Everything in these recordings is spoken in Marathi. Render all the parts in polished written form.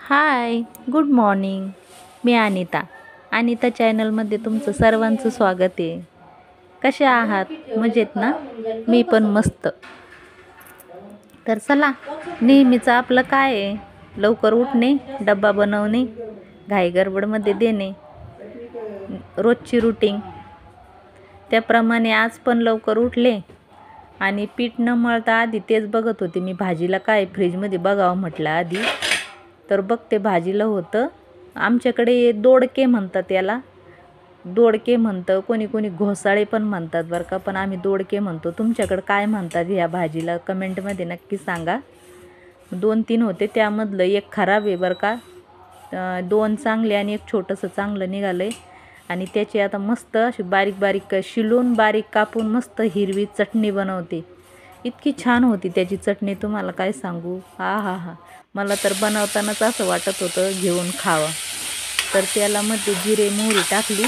हाय, गुड मॉर्निंग. मी अनिता. अनिता चॅनलमध्ये तुमचं सर्वांचं स्वागत आहे. कसे आहात? मजेत ना? मी पण मस्त. तर चला, नेहमीचं आपलं काय आहे? लवकर उठणे, डब्बा बनवणे, घाई गडबडमध्ये देणे, रोजची रुटीन. त्याप्रमाणे आज पण लवकर उठले आणि पीठ न मळता आधी तेच बघत होते मी भाजीला काय फ्रीजमध्ये बघावं म्हटलं आधी. तर बघते भाजीला होतं आमच्याकडे दोडके म्हणतात याला. दोडके म्हणतं, कोणी कोणी घोसाळे पण म्हणतात बरं का, पण आम्ही दोडके म्हणतो. तुमच्याकडं काय म्हणतात ह्या भाजीला कमेंटमध्ये नक्की सांगा. 2-3 होते, त्यामधलं एक खराब आहे बरं का. 2 चांगले आणि एक छोटंसं चांगलं निघालं आहे. आणि त्याची आता मस्त अशी बारीक बारीक शिलून बारीक कापून मस्त हिरवी चटणी बनवते. इतकी छान होती त्याची चटणी, तुम्हाला काय सांगू. हा हा हा, मला तर बनवतानाच असं वाटत होतं घेऊन खावं. तर त्याला मध्ये जिरे मोहरी टाकली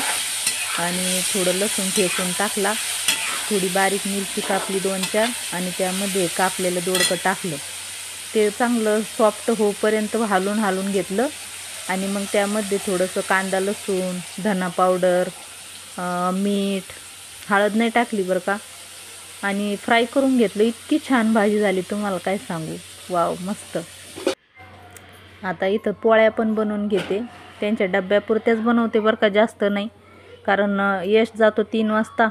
आणि थोडं लसूण ठेचून टाकला, थोडी बारीक मिरची कापली 2-4 आणि त्यामध्ये कापलेलं दोडकं टाकलं. ते चांगलं सॉफ्ट होईपर्यंत हालून घेतलं आणि मग त्यामध्ये थोडंसं कांदा लसूण धना पावडर मीठ हळद नाही टाकली बरं का, आणि फ्राय करून घेतलं. इतकी छान भाजी झाली तुम्हाला काय सांगू. वाव, मस्त. आता इथं पोळ्या पण बनवून घेते. त्यांच्या डब्यापुरत्याच बनवते बरं का, जास्त नाही. कारण यश जातो 3 वाजता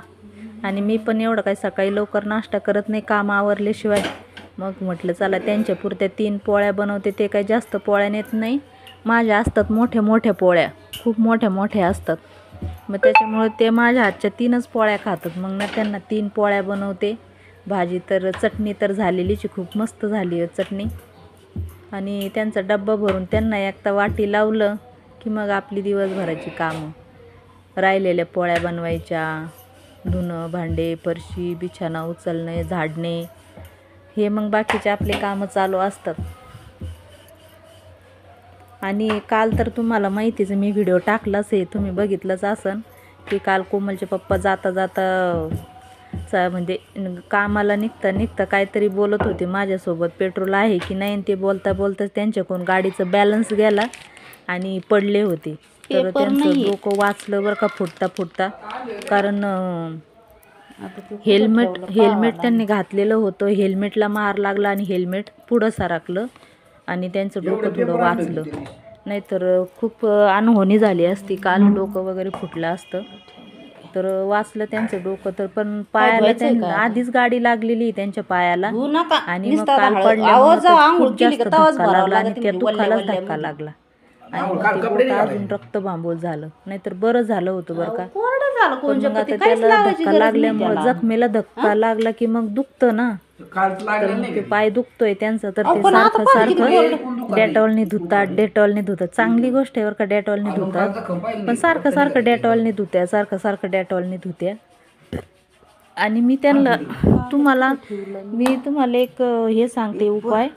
आणि मी पण एवढं काही सकाळी लवकर नाश्ता करत नाही काम आवरल्याशिवाय. मग म्हटलं चला त्यांच्यापुरत्या 3 पोळ्या बनवते. ते काही जास्त पोळ्या नेत नाही. माझ्या असतात मोठ्या पोळ्या, खूप मोठ्या असतात. मग त्याच्यामुळे ते माझ्या हातच्या 3च पोळ्या खातात. मग ना त्यांना 3 पोळ्या बनवते. भाजी तर चटणी तर झालेलीची, खूप मस्त झाली चटणी. आणि त्यांचा डब्बा भरून त्यांना एकदा वाटी लावलं की मग आपली दिवसभराची कामं. राहिलेल्या पोळ्या बनवायच्या, धुणं भांडे फरशी बिछाना उचलणे झाडणे, हे मग बाकीचे आपले कामं चालू असतात. आणि काल तर तुम्हाला माहितीच, मी व्हिडिओ टाकलाच आहे, तुम्ही बघितलंच असन की काल कोमलचे पप्पा जाता म्हणजे कामाला निघता काहीतरी बोलत होते माझ्यासोबत, पेट्रोल आहे की नाही. ते बोलता त्यांच्याकडून गाडीचं बॅलन्स गेला आणि पडले होते. तर त्यांचं डोकं वाचलं बरं का फुटता. कारण हेल्मेट त्यांनी घातलेलं होतं. हेल्मेटला मार लागला आणि हेल्मेट पुढं सरकलं आणि त्यांचं डोकं थोडं वाचलं. नाहीतर खूप अनहोनी झाली असती. काल डोकं वगैरे फुटलं असतं. तर वाचलं त्यांचं डोकं. तर पण पायाला त्यांना आधीच गाडी लागलेली त्यांच्या पायाला, आणि मग काल पडल्यामुळे खूप जास्त धक्का लागला आणि त्या दुखालाच धक्का लागला आणि मग ते बोट अजून रक्तबांबोल झालं. नाहीतर बरं झालं होतं बरं का. पण मग आता त्याला धक्का लागल्यामुळे जखमेला धक्का लागला की मग दुखतं ना. तर मग ते पाय दुखतोय त्यांचा, तर ते सारखं डेटॉलने धुतात. चांगली गोष्ट आहे बरं का, डेटॉलने धुतात. पण सारखं डेटॉलने धुत्या, सारखं डेटॉलने धुत्या. आणि मी त्यांना तुम्हाला एक हे सांगते उपाय.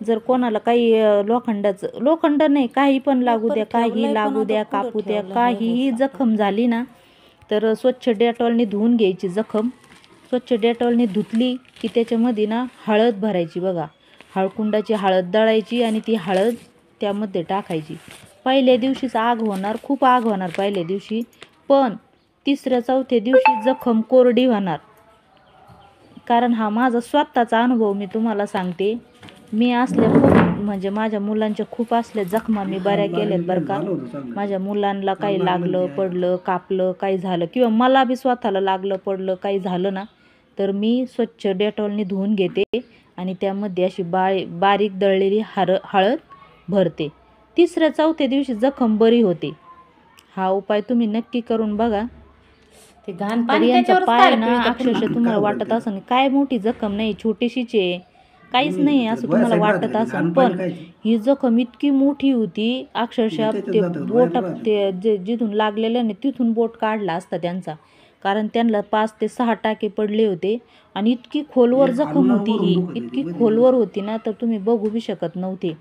जर कोणाला काही लोखंड नाही, काही पण लागू द्या, काही लागू द्या, कापू द्या, काहीही जखम झाली ना, तर स्वच्छ डेटॉलने धुवून घ्यायची जखम. स्वच्छ डेटॉलने धुतली की त्याच्यामध्ये ना हळद भरायची बघा. हळकुंडाची हळद दळायची आणि ती हळद त्यामध्ये टाकायची. पहिल्या दिवशीच आग होणार, खूप आग होणार पहिल्या दिवशी, पण 3-4 दिवशी जखम कोरडी होणार. कारण हा माझा स्वतःचा अनुभव मी तुम्हाला सांगते. मी खूप म्हणजे माझ्या मुलांच्या खूप असल्या जखमा मी बऱ्या केल्यात बरं का. माझ्या मुलांना काही लागलं पडलं कापलं काही झालं, किंवा मला बी स्वतःला लागलं पडलं काही झालं ना, तर मी स्वच्छ डेटॉलने धुवून घेते आणि त्यामध्ये अशी बारीक दळलेली हळद भरते. 3-4 दिवशी जखम बरी होते. हा उपाय तुम्ही नक्की करून बघा. ते घाण पाणी पाय ना अक्षरशः तुम्हाला वाटत असं काय मोठी जखम नाही, छोटीशीच आहे, काहीच नाही असं तुम्हाला वाटत असेल. पण ही जखम इतकी मोठी होती अक्षरशः. ते बोट ते जिथून लागलेलं नाही तिथून बोट काढला असता त्यांचा. कारण त्यांना 5 ते 6 टाके पडले होते आणि इतकी खोलवर जखम होती. ही इतकी खोलवर होती ना, तर तुम्ही बघू बी शकत नव्हते.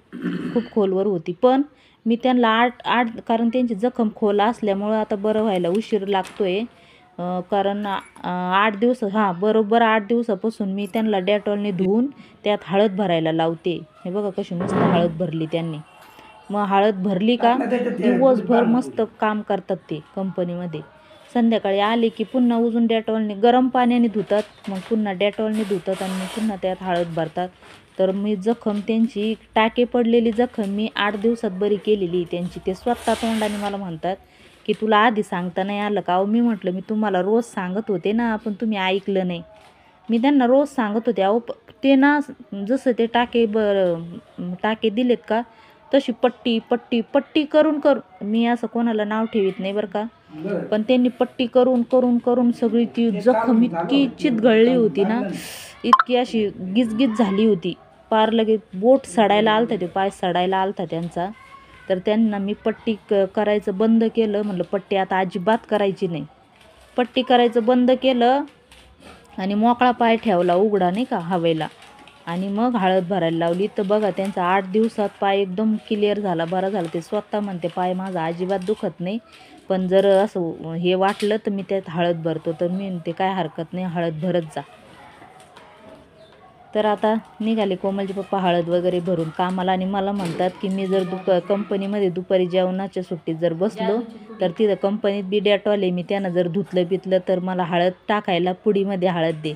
खूप खोलवर होती. पण मी त्यांना आठ कारण त्यांची जखम खोल असल्यामुळं आता बरं व्हायला उशीर लागतोय. कारण 8 दिवस बरोबर 8 दिवसापासून मी त्यांना डेटॉलने धुवून त्यात हळद भरायला लावते. हे बघा कशी मस्त हळद भरली त्यांनी. मग हळद भरली का दिवसभर मस्त काम करतात ते कंपनीमध्ये. संध्याकाळी आले की पुन्हा उजून डेटॉलने गरम पाण्याने धुतात, मग पुन्हा डेटॉलने धुतात आणि मग पुन्हा त्यात हळद भरतात. तर मी जखम त्यांची टाके पडलेली जखम मी 8 दिवसात बरी केलेली त्यांची. ते स्वतः तोंडाने मला म्हणतात की तुला आधी सांगता नाही आलं का? अहो मी म्हटलं मी तुम्हाला रोज सांगत होते ना, पण तुम्ही ऐकलं नाही. मी त्यांना रोज सांगत होते. अहो ते ना जसं ते टाके दिलेत का तशी पट्टी पट्टी पट्टी करून मी असं कोणाला नाव ठेवीत नाही बरं का, पण त्यांनी पट्टी करून करून करून सगळी ती जखम इतकी चितगळली होती ना, इतकी अशी गिजगिज झाली होती. पार लगेच बोट सडायला आलता, ते पाय सडायला आलता त्यांचा. तर त्यांना मी पट्टी करायचं बंद केलं. म्हटलं पट्टी आता अजिबात करायची नाही. पट्टी करायचं बंद केलं आणि मोकळा पाय ठेवला उघडा नाही का हवेला, आणि मग हळद भरायला लावली. तर बघा त्यांचा 8 दिवसात पाय एकदम क्लिअर झाला, बरा झाला. ते स्वतः म्हणते पाय माझा अजिबात दुखत नाही, पण जर असं हे वाटलं तर मी त्यात हळद भरतो. तर मी म्हणते काय हरकत नाही, हळद भरत जा. तर आता निघाले कोमलचे पप्पा हळद वगैरे भरून कामाला, आणि मला म्हणतात की मी जर कंपनीमध्ये दुपारी जेवणाच्या सुट्टीत जर बसलो तर तिथं कंपनीत बी डेटॉल आहे, मी त्यांना जर धुतलं पितलं तर मला हळद टाकायला पुडीमध्ये हळद दे.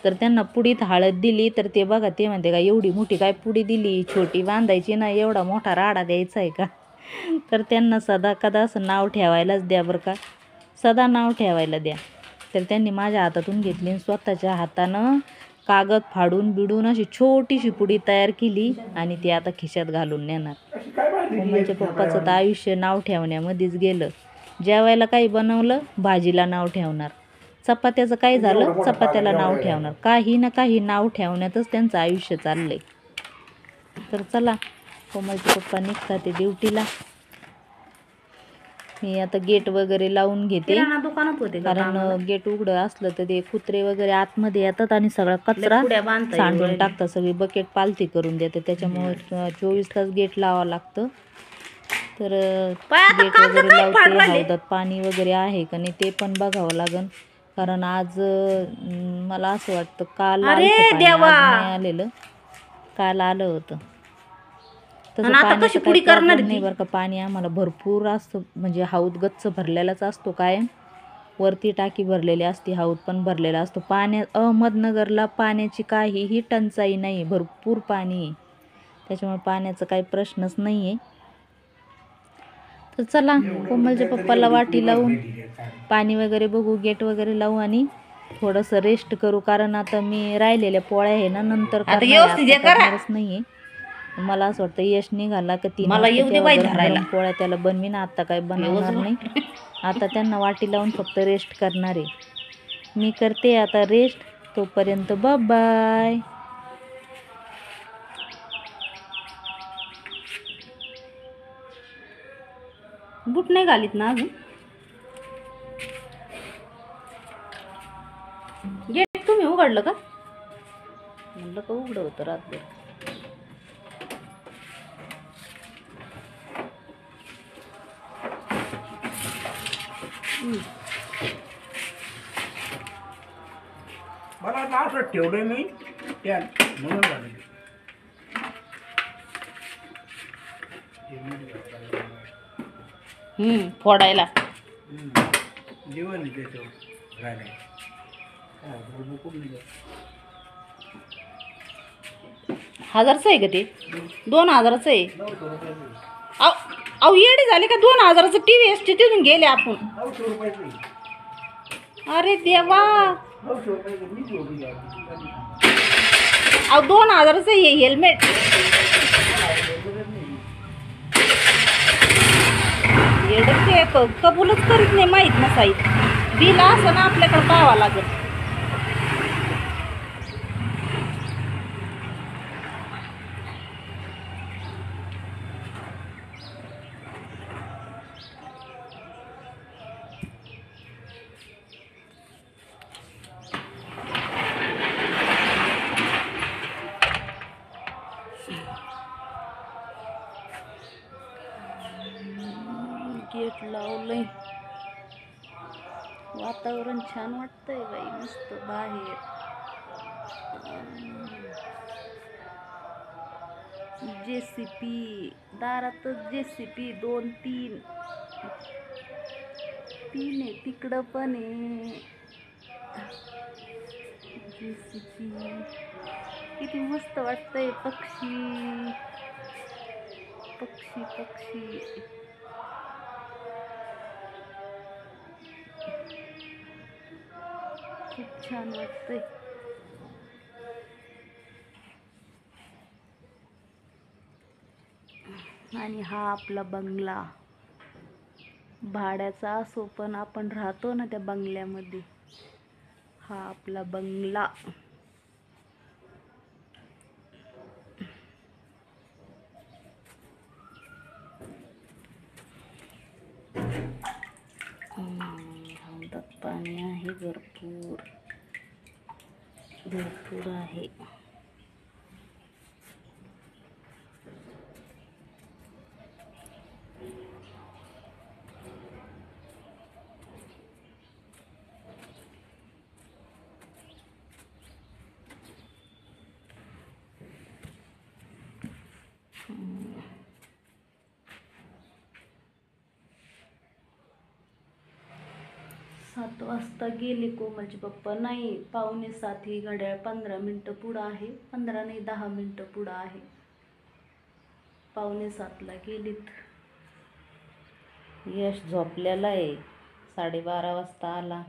तर त्यांना पुडीत हळद दिली तर ते बघा ते म्हणते का एवढी मोठी काय पुडी दिली, छोटी बांधायची ना, एवढा मोठा राडा द्यायचा आहे का? तर त्यांना सदा कदा असं नाव ठेवायलाच द्या बरं का, सदा नाव ठेवायला द्या. तर त्यांनी माझ्या हातातून घेतली, स्वतःच्या हातानं कागद फाडून बिडून अशी छोटीशी पुडी तयार केली आणि ती आता खिशात घालून नेणार. कोमलच्या पप्पाचं तर आयुष्य नाव ठेवण्यामध्येच गेलं. जेवायला काही बनवलं भाजीला नाव ठेवणार, चपात्याचं काही झालं चपात्याला नाव ठेवणार, काही ना काही नाव ठेवण्यातच त्यांचं आयुष्य चाललंय. तर चला कोमलचे पप्पा निघतात ते ड्युटीला. मी आता गेट वगैरे लावून घेते, दुकानात होते कारण गेट उघडं असलं तर ते कुत्रे वगैरे आतमध्ये येतात आणि सगळा कचरा सांडून टाकतात, सगळी बकेट पालती करून देते. त्याच्यामुळे 24 तास गेट लावावं लागतं. तर गेट वगैरे लावते. हौदात पाणी वगैरे आहे का नाही ते पण बघावं लागन, कारण आज मला असं वाटतं काल आलेलं, काल आलं होतं. तसं पाण्याचं काही प्रॉब्लेम नाही बरं का, पाणी आम्हाला भरपूर असतं, म्हणजे हौद गच्च भरलेलाच असतो कायम. वरती टाकी भरलेली असते, हौद पण भरलेला असतो. अहमदनगरला पाण्याची काहीही टंचाई नाही, भरपूर पाणी आहे, त्याच्यामुळे पाण्याचा काही प्रश्नच नाही आहे. तर चला कोमलच्या पप्पाला वाटी लावून पाणी वगैरे बघू, गेट वगैरे लावू आणि थोडंसं रेस्ट करू, कारण आता मी राहिलेल्या पोळ्या आहे ना नंतर करणारच नाही आहे. मला असं वाटतं यश निघाला का 3 गरम पोळ्या त्याला बनवीन, आता काय बनवणार नाही. आता त्यांना वाटी लावून फक्त रेस्ट करणार आहे. मी करते आता रेस्ट, तोपर्यंत बाय बाय. बूट नाही घालीत ना अजून? गेट तुम्ही उघडलं का? म्हणलं का उघडं होतं रात्री. मला असं ठेवलं मी त्या म्हणून झालं. फोडायला जेवण त्याच्यावर राहिलं. 1000चं आहे का ते? 2000चं आहे. अहो येडे झाले का? 2000चं TV एसटी तिथून गेले आपण. अरे देवा, अहो 2000चं हे हेल्मेट. येडं ते कबूलच करीत नाही, माहीत नसाईत. बिल असं ना आपल्याकडे पाहावं लागेल. गेट लावलंय, वातावरण छान वाटतंय बाई, मस्त बाहेर. JCP, दारातच JCP 2-3 आहे, तिकडं पण आहे JCP. किती मस्त वाटतंय. पक्षी पक्षी पक्षी. खूप छान वाटतंय. आणि हा आपला बंगला भाड्याचा असो पण आपण राहतो ना त्या बंगल्यामध्ये. हा आपला बंगला. हौदात पाणी आहे भरपूर भरपूर आहे. सात वाजता गेले कोमलचे पप्पा. नाही, 6:45 ही घड्याळ 15 मिनटं पुढं आहे. 15 नाही 10 मिनटं पुढं आहे. 6:45ला गेलीत. यश झोपलेला आहे. 12:30 वाजता आला.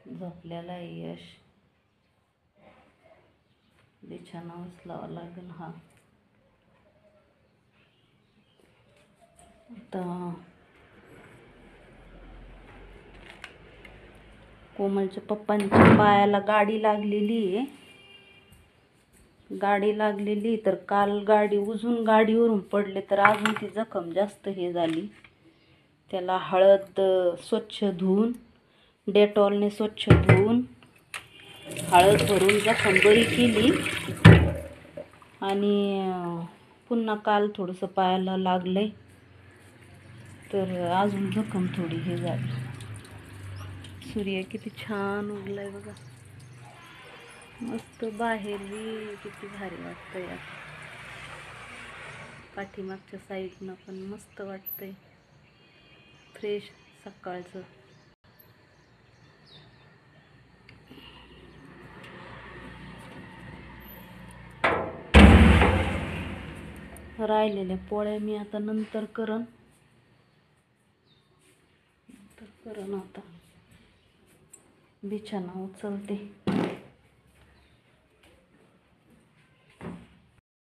झोपलेला आहे यश. बिछाना उचलावा लागेल. हा आता कोमलच्या पप्पांच्या पायाला गाडी लागलेली आहे. गाडी लागलेली तर काल गाडी उजून गाडीवरून पडले तर अजून ती जखम जास्त हे झाली. त्याला हळद स्वच्छ धुवून, डेटॉलने स्वच्छ धुवून हळद भरून जखम बरी केली. आणि पुन्हा काल थोडंसं पायाला लागलंय तर अजून जखम थोडी हे झाली. सूर्य किती छान उगलाय बघा. मस्त बाहेर बी किती भारी वाटतंय. पाठीमागच्या साईडनं पण मस्त वाटतंय. फ्रेश सकाळचं. राहिलेल्या पोळ्या मी आता नंतर करन. आता बिछाना उचलते.